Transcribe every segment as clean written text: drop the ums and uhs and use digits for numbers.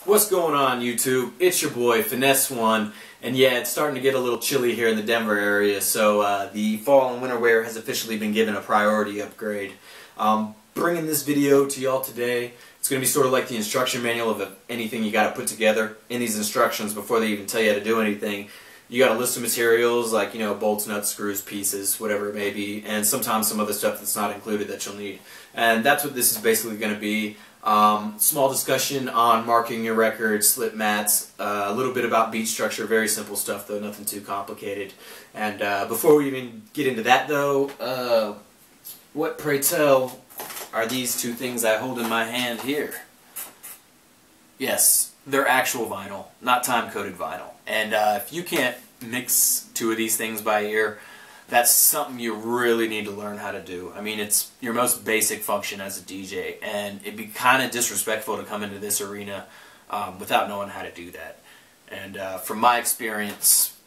What's going on, YouTube? It's your boy FINESSE1, and yeah, it's starting to get a little chilly here in the Denver area, so the fall and winter wear has officially been given a priority upgrade. Bringing this video to y'all today. It's going to be sort of like the instruction manual of anything you got to put together. In these instructions, before they even tell you how to do anything, you got a list of materials like, you know, bolts, nuts, screws, pieces, whatever it may be, and sometimes some other stuff that's not included that you'll need. And that's what this is basically going to be. Small discussion on marking your record, slip mats, a little bit about beat structure, very simple stuff though, nothing too complicated. And before we even get into that though, what, pray tell, are these two things I hold in my hand here? Yes, they're actual vinyl, not time-coated vinyl. And if you can't mix two of these things by ear, that's something you really need to learn how to do. I mean, it's your most basic function as a DJ, and it'd be kind of disrespectful to come into this arena without knowing how to do that. And from my experience,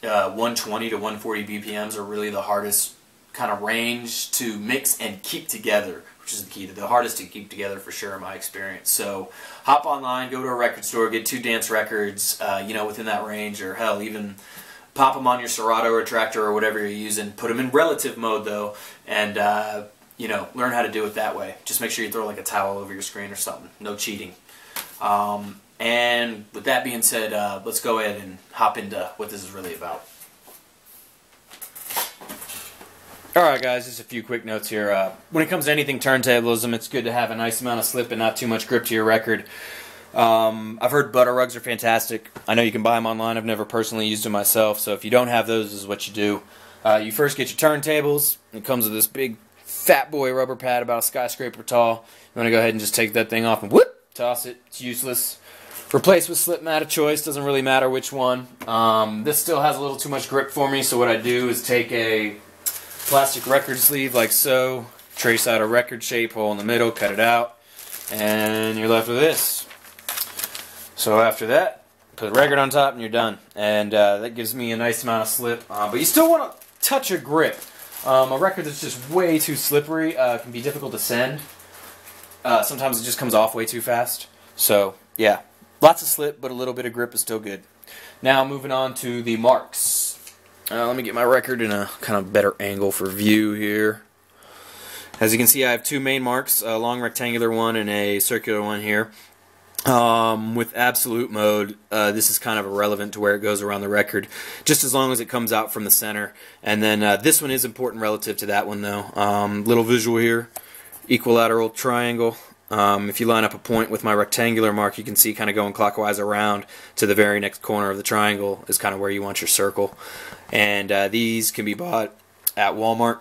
120 to 140 BPMs are really the hardest kind of range to mix and keep together, which is the key. The hardest to keep together for sure in my experience. So hop online, go to a record store, get 2 dance records, you know, within that range, or hell, even pop them on your Serato or Tractor or whatever you're using. Put them in relative mode though, and you know, learn how to do it that way. Just make sure you throw like a towel over your screen or something. No cheating. And with that being said, let's go ahead and hop into what this is really about. Alright guys, just a few quick notes here. When it comes to anything turntablism, it's good to have a nice amount of slip and not too much grip to your record. I've heard butter rugs are fantastic. I know you can buy them online. I've never personally used them myself, so if you don't have those, this is what you do. You first get your turntables. It comes with this big fat boy rubber pad about a skyscraper tall. You want to go ahead and just take that thing off and whoop, toss it. It's useless. Replace with slip mat of choice. Doesn't really matter which one. This still has a little too much grip for me, so what I do is take a plastic record sleeve like so, trace out a record shape, hole in the middle, cut it out, and you're left with this. So after that, put the record on top and you're done. And that gives me a nice amount of slip. But you still want to touch a grip. A record that's just way too slippery can be difficult to send. Sometimes it just comes off way too fast. So yeah, lots of slip, but a little bit of grip is still good. Now moving on to the marks. Let me get my record in a kind of better angle for view here. As you can see, I have 2 main marks, a long rectangular one and a circular one here. With absolute mode, this is kind of irrelevant to where it goes around the record, just as long as it comes out from the center. And then this one is important relative to that one though. Little visual here, equilateral triangle. If you line up a point with my rectangular mark, you can see kind of going clockwise around to the very next corner of the triangle is kind of where you want your circle. And these can be bought at Walmart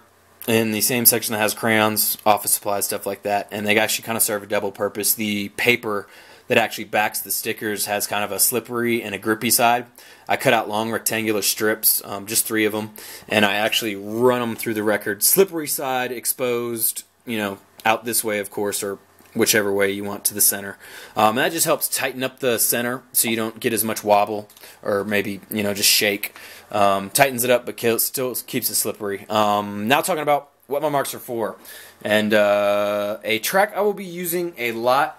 in the same section that has crayons, office supplies, stuff like that. And they actually kind of serve a double purpose. The paper that actually backs the stickers has kind of a slippery and a grippy side. I cut out long rectangular strips, just 3 of them, and I actually run them through the record. Slippery side exposed, you know, out this way of course, or whichever way you want to the center. That just helps tighten up the center so you don't get as much wobble or maybe, you know, just shake. Tightens it up but still keeps it slippery. Now talking about what my marks are for. And a track I will be using a lot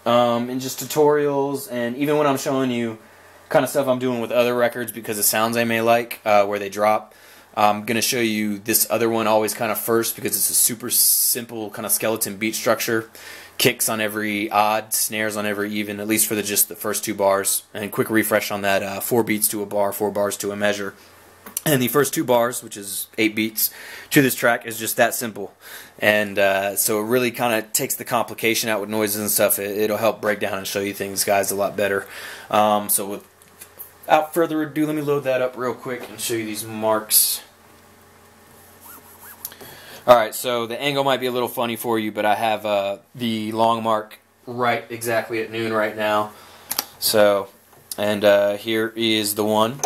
in just tutorials and even when I'm showing you kind of stuff I'm doing with other records because of sounds I may like where they drop. I'm going to show you this other one always kind of first because it's a super simple kind of skeleton beat structure. Kicks on every odd, snares on every even, at least for just the first 2 bars. And quick refresh on that, 4 beats to a bar, 4 bars to a measure. And the first 2 bars, which is 8 beats, to this track is just that simple. And so it really kind of takes the complication out with noises and stuff. It'll help break down and show you things, guys, a lot better. So without further ado, let me load that up real quick and show you these marks. Alright, so the angle might be a little funny for you, but I have the long mark right exactly at noon right now. So, and here is the one.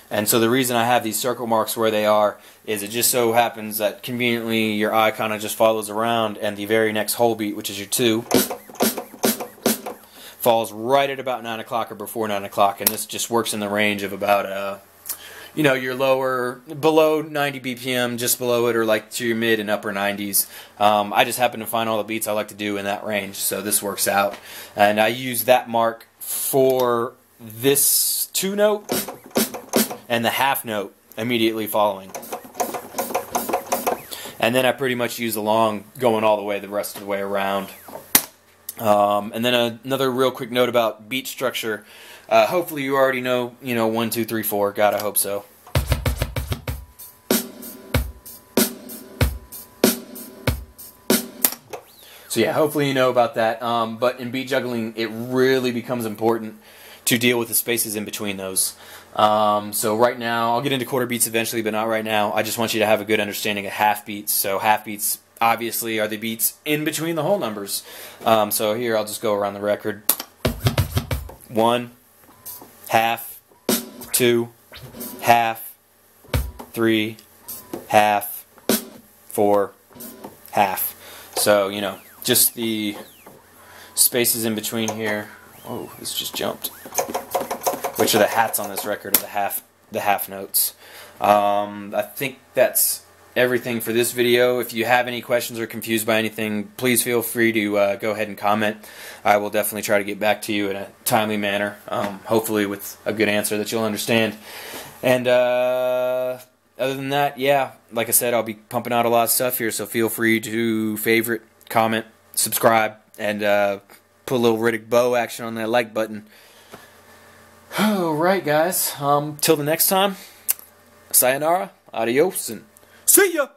And so the reason I have these circle marks where they are is it just so happens that conveniently your eye kind of just follows around and the very next whole beat, which is your 2, falls right at about 9 o'clock or before 9 o'clock, and this just works in the range of about you know, your lower, below 90 BPM, just below it, or like to your mid and upper 90s. I just happen to find all the beats I like to do in that range, so this works out. And I use that mark for this 2-note and the half note immediately following. And then I pretty much use the long going all the way the rest of the way around. And then another real quick note about beat structure. Hopefully you already know, 1, 2, 3, 4. God, I hope so. So yeah, hopefully you know about that. But in beat juggling, it really becomes important to deal with the spaces in between those. So right now, I'll get into quarter beats eventually, but not right now. I just want you to have a good understanding of half beats. So half beats obviously are the beats in between the whole numbers. So here I'll just go around the record. 1, half, 2, half, 3, half, 4, half. So, just the spaces in between here. Oh, this just jumped. Which are the hats on this record, are the half notes. I think that's everything for this video. If you have any questions or confused by anything, please feel free to go ahead and comment. I will definitely try to get back to you in a timely manner, hopefully with a good answer that you'll understand. And other than that, yeah, like I said, I'll be pumping out a lot of stuff here, so feel free to favorite, comment, subscribe, and put a little Riddick Bow action on that like button. Alright guys, till the next time, sayonara, adios, and see ya!